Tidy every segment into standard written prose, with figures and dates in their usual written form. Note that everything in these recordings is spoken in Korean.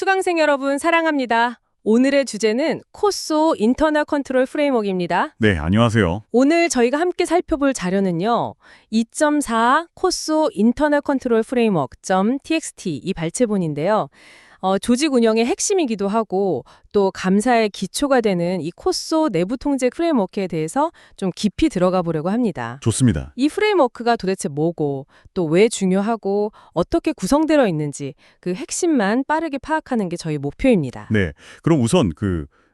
수강생 여러분 사랑합니다. 오늘의 주제는 코쏘 인터널 컨트롤 프레임워크입니다. 네, 안녕하세요. 오늘 저희가 함께 살펴볼 자료는요. 2.4 코쏘 인터널 컨트롤 프레임워크.txt 이 발췌본인데요. 조직 운영의 핵심이기도 하고 또 감사의 기초가 되는 이 코쏘 내부 통제 프레임워크에 대해서 좀 깊이 들어가 보려고 합니다. 좋습니다. 이 프레임워크가 도대체 뭐고 또 왜 중요하고 어떻게 구성되어 있는지 그 핵심만 빠르게 파악하는 게 저희 목표입니다. 네, 그럼 우선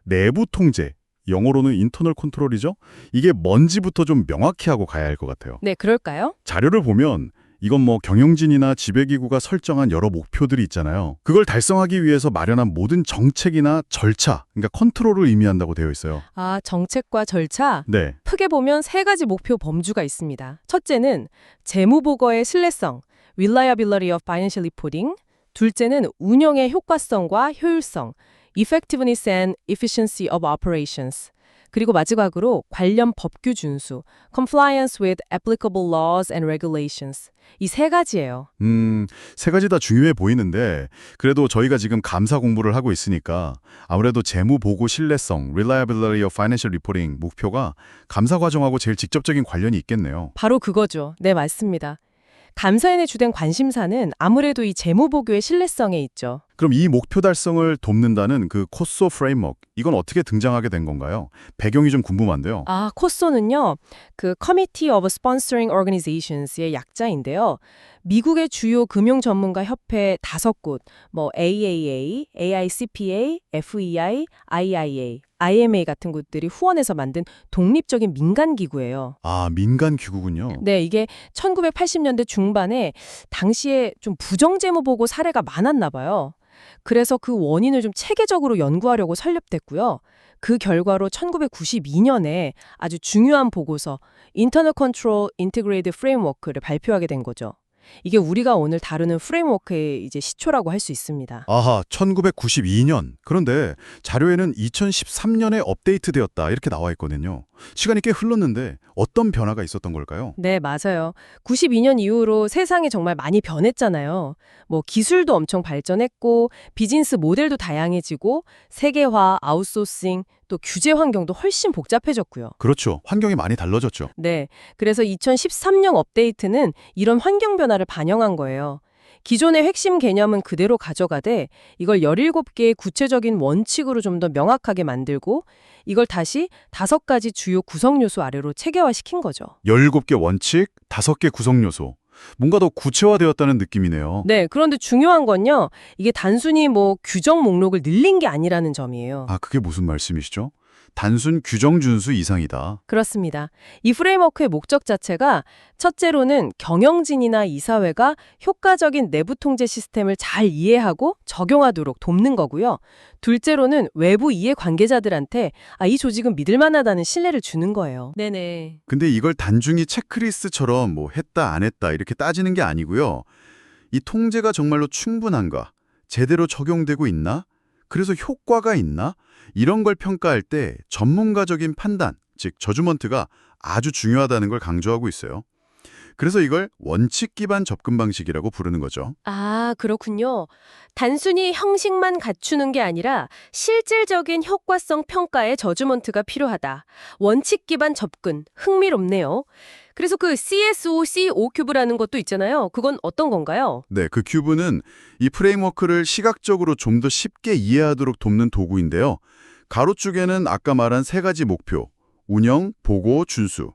내부 통제, 영어로는 인터널 컨트롤이죠? 이게 뭔지부터 좀 명확히 하고 가야 할 것 같아요. 네, 그럴까요? 자료를 보면 이건 경영진이나 지배기구가 설정한 여러 목표들이 있잖아요. 그걸 달성하기 위해서 마련한 모든 정책이나 절차, 그러니까 컨트롤을 의미한다고 되어 있어요. 아, 정책과 절차? 네, 크게 보면 세 가지 목표 범주가 있습니다. 첫째는 재무보고의 신뢰성, reliability of financial reporting. 둘째는 운영의 효과성과 효율성, effectiveness and efficiency of operations. 그리고 마지막으로 관련 법규 준수, compliance with applicable laws and regulations. 이 세 가지예요. 세 가지 다 중요해 보이는데 그래도 저희가 지금 감사 공부를 하고 있으니까 아무래도 재무보고 신뢰성, reliability of financial reporting 목표가 감사 과정하고 제일 직접적인 관련이 있겠네요. 바로 그거죠. 네, 맞습니다. 감사인의 주된 관심사는 아무래도 이 재무보고의 신뢰성에 있죠. 그럼 이 목표 달성을 돕는다는 그 코쏘 프레임워크, 이건 어떻게 등장하게 된 건가요? 배경이 좀 궁금한데요. 아, 코쏘는요. 그 Committee of Sponsoring Organisations의 약자인데요. 미국의 주요 금융 전문가 협회 5곳, AAA, AICPA, FEI, IIA, IMA 같은 곳들이 후원해서 만든 독립적인 민간 기구예요. 아, 민간 기구군요. 네, 이게 1980년대 중반에 당시에 좀 부정재무 보고 사례가 많았나 봐요. 그래서 그 원인을 좀 체계적으로 연구하려고 설립됐고요. 그 결과로 1992년에 아주 중요한 보고서 Internal Control Integrated Framework를 발표하게 된 거죠. 이게 우리가 오늘 다루는 프레임워크의 이제 시초라고 할 수 있습니다. 아하, 1992년. 그런데 자료에는 2013년에 업데이트되었다 이렇게 나와 있거든요. 시간이 꽤 흘렀는데 어떤 변화가 있었던 걸까요? 네, 맞아요. 92년 이후로 세상이 정말 많이 변했잖아요. 기술도 엄청 발전했고 비즈니스 모델도 다양해지고 세계화, 아웃소싱, 또 규제 환경도 훨씬 복잡해졌고요. 그렇죠. 환경이 많이 달라졌죠. 네, 그래서 2013년 업데이트는 이런 환경 변화를 반영한 거예요. 기존의 핵심 개념은 그대로 가져가되 이걸 17개의 구체적인 원칙으로 좀 더 명확하게 만들고 이걸 다시 5가지 주요 구성 요소 아래로 체계화시킨 거죠. 17개 원칙, 5개 구성 요소. 뭔가 더 구체화되었다는 느낌이네요. 네, 그런데 중요한 건요. 이게 단순히 규정 목록을 늘린 게 아니라는 점이에요. 아, 그게 무슨 말씀이시죠? 단순 규정 준수 이상이다. 그렇습니다. 이 프레임워크의 목적 자체가 첫째로는 경영진이나 이사회가 효과적인 내부 통제 시스템을 잘 이해하고 적용하도록 돕는 거고요. 둘째로는 외부 이해 관계자들한테 이 조직은 믿을 만하다는 신뢰를 주는 거예요. 네네. 근데 이걸 단순히 체크리스트처럼 했다 안 했다 이렇게 따지는 게 아니고요. 이 통제가 정말로 충분한가? 제대로 적용되고 있나? 그래서 효과가 있나? 이런 걸 평가할 때 전문가적인 판단, 즉 저주먼트가 아주 중요하다는 걸 강조하고 있어요. 그래서 이걸 원칙 기반 접근 방식이라고 부르는 거죠. 아, 그렇군요. 단순히 형식만 갖추는 게 아니라 실질적인 효과성 평가에 저주먼트가 필요하다. 원칙 기반 접근, 흥미롭네요. 그래서 그 CSO, CO큐브라는 것도 있잖아요. 그건 어떤 건가요? 네, 그 큐브는 이 프레임워크를 시각적으로 좀 더 쉽게 이해하도록 돕는 도구인데요. 가로축에는 아까 말한 3가지 목표, 운영, 보고, 준수,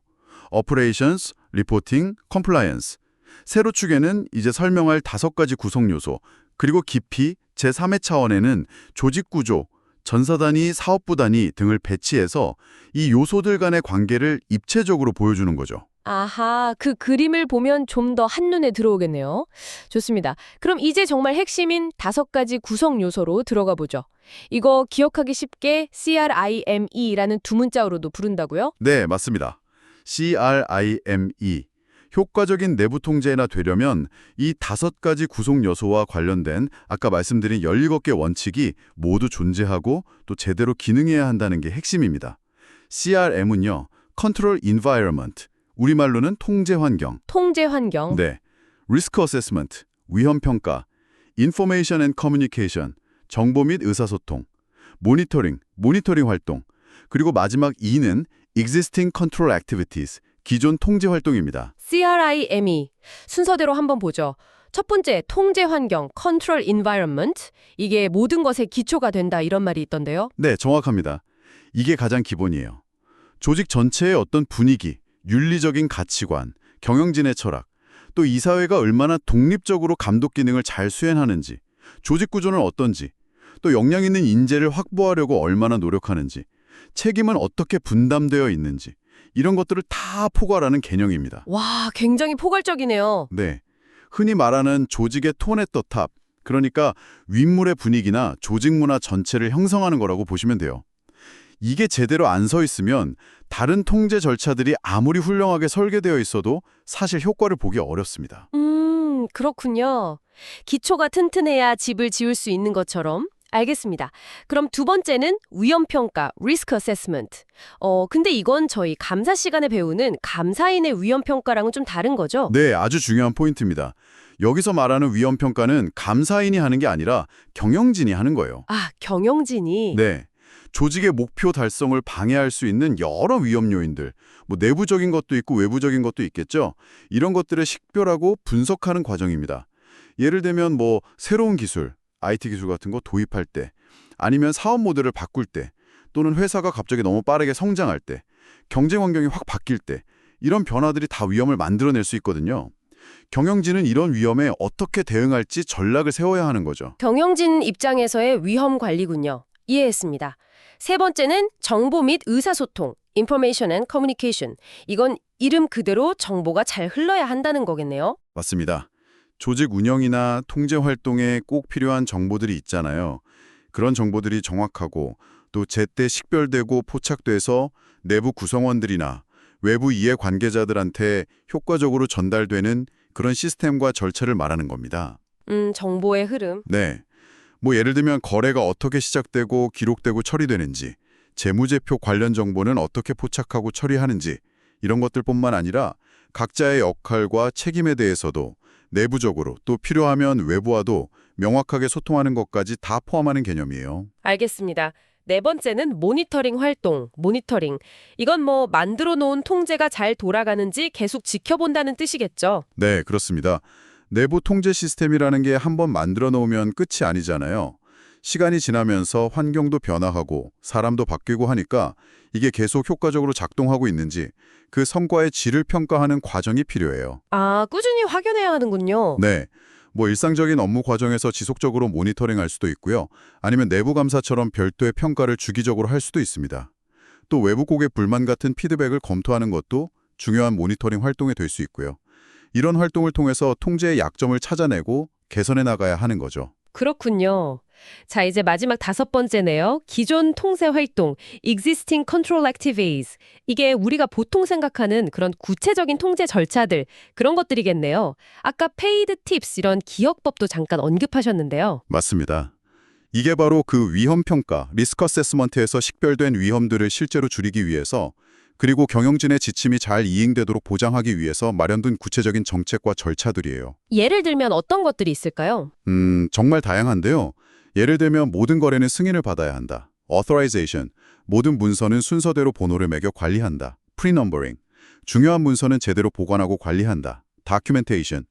Operations, Reporting, Compliance. 세로축에는 이제 설명할 5가지 구성 요소, 그리고 깊이 제3의 차원에는 조직 구조, 전사단위, 사업부 단위 등을 배치해서 이 요소들 간의 관계를 입체적으로 보여주는 거죠. 아하, 그 그림을 보면 좀 더 한눈에 들어오겠네요. 좋습니다. 그럼 이제 정말 핵심인 5가지 구성 요소로 들어가 보죠. 이거 기억하기 쉽게 CRIME라는 두 문자로도 부른다고요? 네, 맞습니다. CRIME. 효과적인 내부 통제나 되려면 이 5가지 구성 요소와 관련된 아까 말씀드린 17개 원칙이 모두 존재하고 또 제대로 기능해야 한다는 게 핵심입니다. CRM은요, Control Environment, 우리말로는 통제 환경. 통제 환경. 네. Risk Assessment, 위험 평가, Information and Communication, 정보 및 의사소통, 모니터링 활동, 그리고 마지막 E는 existing control activities, 기존 통제 활동입니다. CRIME. 순서대로 한번 보죠. 첫 번째, 통제 환경, control environment. 이게 모든 것의 기초가 된다 이런 말이 있던데요. 네, 정확합니다. 이게 가장 기본이에요. 조직 전체의 어떤 분위기, 윤리적인 가치관, 경영진의 철학, 또 이 사회가 얼마나 독립적으로 감독 기능을 잘 수행하는지, 조직 구조는 어떤지, 또 역량 있는 인재를 확보하려고 얼마나 노력하는지, 책임은 어떻게 분담되어 있는지, 이런 것들을 다 포괄하는 개념입니다. 와, 굉장히 포괄적이네요. 네, 흔히 말하는 조직의 톤 앳 더 탑, 그러니까 윗물의 분위기나 조직 문화 전체를 형성하는 거라고 보시면 돼요. 이게 제대로 안 서 있으면 다른 통제 절차들이 아무리 훌륭하게 설계되어 있어도 사실 효과를 보기 어렵습니다. 그렇군요. 기초가 튼튼해야 집을 지을 수 있는 것처럼. 알겠습니다. 그럼 두 번째는 위험평가, risk assessment. 근데 이건 저희 감사 시간에 배우는 감사인의 위험평가랑은 좀 다른 거죠? 네, 아주 중요한 포인트입니다. 여기서 말하는 위험평가는 감사인이 하는 게 아니라 경영진이 하는 거예요. 아, 경영진이. 네. 조직의 목표 달성을 방해할 수 있는 여러 위험 요인들, 뭐 내부적인 것도 있고 외부적인 것도 있겠죠. 이런 것들을 식별하고 분석하는 과정입니다. 예를 들면 뭐 새로운 기술, IT 기술 같은 거 도입할 때, 아니면 사업 모델을 바꿀 때, 또는 회사가 갑자기 너무 빠르게 성장할 때, 경쟁 환경이 확 바뀔 때, 이런 변화들이 다 위험을 만들어낼 수 있거든요. 경영진은 이런 위험에 어떻게 대응할지 전략을 세워야 하는 거죠. 경영진 입장에서의 위험 관리군요. 이해했습니다. 세 번째는 정보 및 의사소통, information and communication. 이건 이름 그대로 정보가 잘 흘러야 한다는 거겠네요. 맞습니다. 조직 운영이나 통제 활동에 꼭 필요한 정보들이 있잖아요. 그런 정보들이 정확하고 또 제때 식별되고 포착돼서 내부 구성원들이나 외부 이해 관계자들한테 효과적으로 전달되는 그런 시스템과 절차를 말하는 겁니다. 정보의 흐름. 네. 뭐 예를 들면 거래가 어떻게 시작되고 기록되고 처리되는지, 재무제표 관련 정보는 어떻게 포착하고 처리하는지, 이런 것들뿐만 아니라 각자의 역할과 책임에 대해서도 내부적으로 또 필요하면 외부와도 명확하게 소통하는 것까지 다 포함하는 개념이에요. 알겠습니다. 네 번째는 모니터링 활동, 모니터링. 이건 뭐 만들어 놓은 통제가 잘 돌아가는지 계속 지켜본다는 뜻이겠죠. 네, 그렇습니다. 내부 통제 시스템이라는 게 한번 만들어 놓으면 끝이 아니잖아요. 시간이 지나면서 환경도 변화하고 사람도 바뀌고 하니까 이게 계속 효과적으로 작동하고 있는지 그 성과의 질을 평가하는 과정이 필요해요. 아, 꾸준히 확인해야 하는군요. 네, 뭐 일상적인 업무 과정에서 지속적으로 모니터링할 수도 있고요. 아니면 내부 감사처럼 별도의 평가를 주기적으로 할 수도 있습니다. 또 외부 고객 불만 같은 피드백을 검토하는 것도 중요한 모니터링 활동이 될 수 있고요. 이런 활동을 통해서 통제의 약점을 찾아내고 개선해 나가야 하는 거죠. 그렇군요. 자, 이제 마지막 다섯 번째네요. 기존 통제 활동, existing control activities. 이게 우리가 보통 생각하는 그런 구체적인 통제 절차들, 그런 것들이겠네요. 아까 paid tips 이런 기억법도 잠깐 언급하셨는데요. 맞습니다. 이게 바로 그 위험평가, 리스크 어세스먼트에서 식별된 위험들을 실제로 줄이기 위해서 그리고 경영진의 지침이 잘 이행되도록 보장하기 위해서 마련된 구체적인 정책과 절차들이에요. 예를 들면 어떤 것들이 있을까요? 정말 다양한데요. 예를 들면 모든 거래는 승인을 받아야 한다. authorization, 모든 문서는 순서대로 번호를 매겨 관리한다. pre-numbering, 중요한 문서는 제대로 보관하고 관리한다. documentation,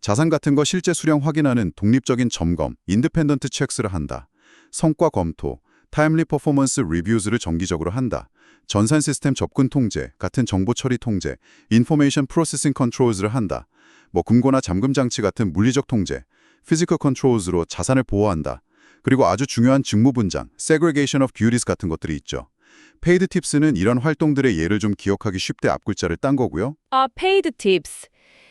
자산 같은 거 실제 수령 확인하는 독립적인 점검, independent checks를 한다. 성과 검토, timely performance reviews를 정기적으로 한다. 전산 시스템 접근 통제, 같은 정보 처리 통제, information processing controls를 한다. 뭐 금고나 잠금 장치 같은 물리적 통제, physical controls로 자산을 보호한다. 그리고 아주 중요한 직무 분장, segregation of duties 같은 것들이 있죠. paid tips는 이런 활동들의 예를 좀 기억하기 쉽게 앞글자를 딴 거고요. 아, paid tips.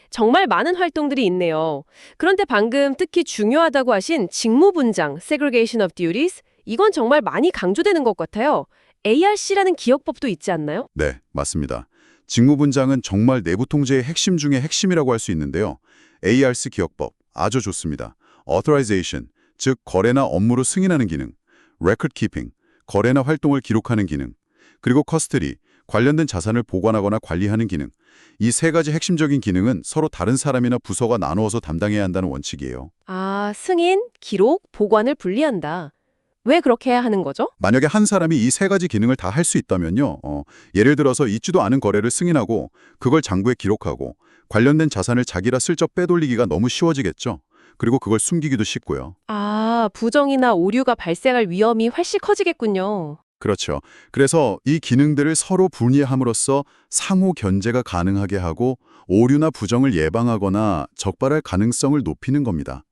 정말 많은 활동들이 있네요. 그런데 방금 특히 중요하다고 하신 직무 분장, segregation of duties, 이건 정말 많이 강조되는 것 같아요. ARC라는 기억법도 있지 않나요? 네, 맞습니다. 직무 분장은 정말 내부 통제의 핵심 중에 핵심이라고 할 수 있는데요. ARC 기억법, 아주 좋습니다. authorization, 즉 거래나 업무를 승인하는 기능, record keeping, 거래나 활동을 기록하는 기능, 그리고 custody, 관련된 자산을 보관하거나 관리하는 기능. 이 세 가지 핵심적인 기능은 서로 다른 사람이나 부서가 나누어서 담당해야 한다는 원칙이에요. 아, 승인, 기록, 보관을 분리한다. 왜 그렇게 해야 하는 거죠? 만약에 한 사람이 이 세 가지 기능을 다 할 수 있다면요. 예를 들어서 있지도 않은 거래를 승인하고 그걸 장부에 기록하고 관련된 자산을 자기라 슬쩍 빼돌리기가 너무 쉬워지겠죠. 그리고 그걸 숨기기도 쉽고요. 아, 부정이나 오류가 발생할 위험이 훨씬 커지겠군요. 그렇죠. 그래서 이 기능들을 서로 분리함으로써 상호 견제가 가능하게 하고 오류나 부정을 예방하거나 적발할 가능성을 높이는 겁니다.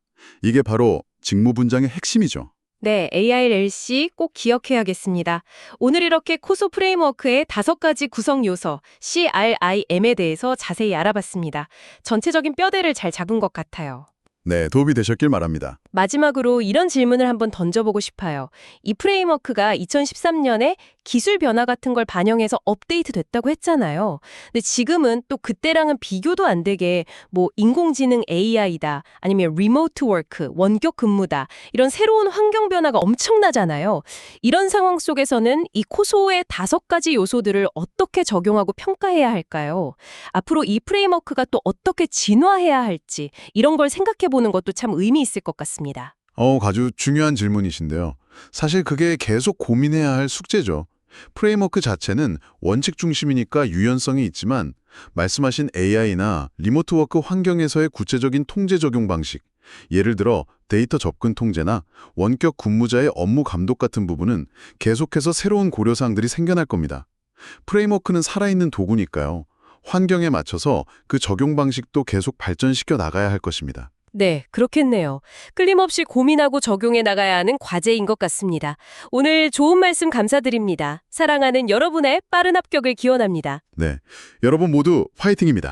이게 바로 직무분장의 핵심이죠. 네, AILC 꼭 기억해야겠습니다. 오늘 이렇게 코소 프레임워크의 5가지 구성 요소, CRIM에 대해서 자세히 알아봤습니다. 전체적인 뼈대를 잘 잡은 것 같아요. 네, 도움이 되셨길 바랍니다. 마지막으로 이런 질문을 한번 던져보고 싶어요. 이 프레임워크가 2013년에 기술 변화 같은 걸 반영해서 업데이트 됐다고 했잖아요. 근데 지금은 또 그때랑은 비교도 안 되게 뭐 인공지능 AI다, 아니면 리모트 워크, 원격 근무다, 이런 새로운 환경 변화가 엄청나잖아요. 이런 상황 속에서는 이 코소의 5가지 요소들을 어떻게 적용하고 평가해야 할까요? 앞으로 이 프레임워크가 또 어떻게 진화해야 할지 이런 걸 생각해보는 것도 참 의미 있을 것 같습니다. 아주 중요한 질문이신데요. 사실 그게 계속 고민해야 할 숙제죠. 프레임워크 자체는 원칙 중심이니까 유연성이 있지만 말씀하신 AI나 리모트워크 환경에서의 구체적인 통제 적용 방식, 예를 들어 데이터 접근 통제나 원격 근무자의 업무 감독 같은 부분은 계속해서 새로운 고려사항들이 생겨날 겁니다. 프레임워크는 살아있는 도구니까요. 환경에 맞춰서 그 적용 방식도 계속 발전시켜 나가야 할 것입니다. 네, 그렇겠네요. 끊임없이 고민하고 적용해 나가야 하는 과제인 것 같습니다. 오늘 좋은 말씀 감사드립니다. 사랑하는 여러분의 빠른 합격을 기원합니다. 네, 여러분 모두 화이팅입니다.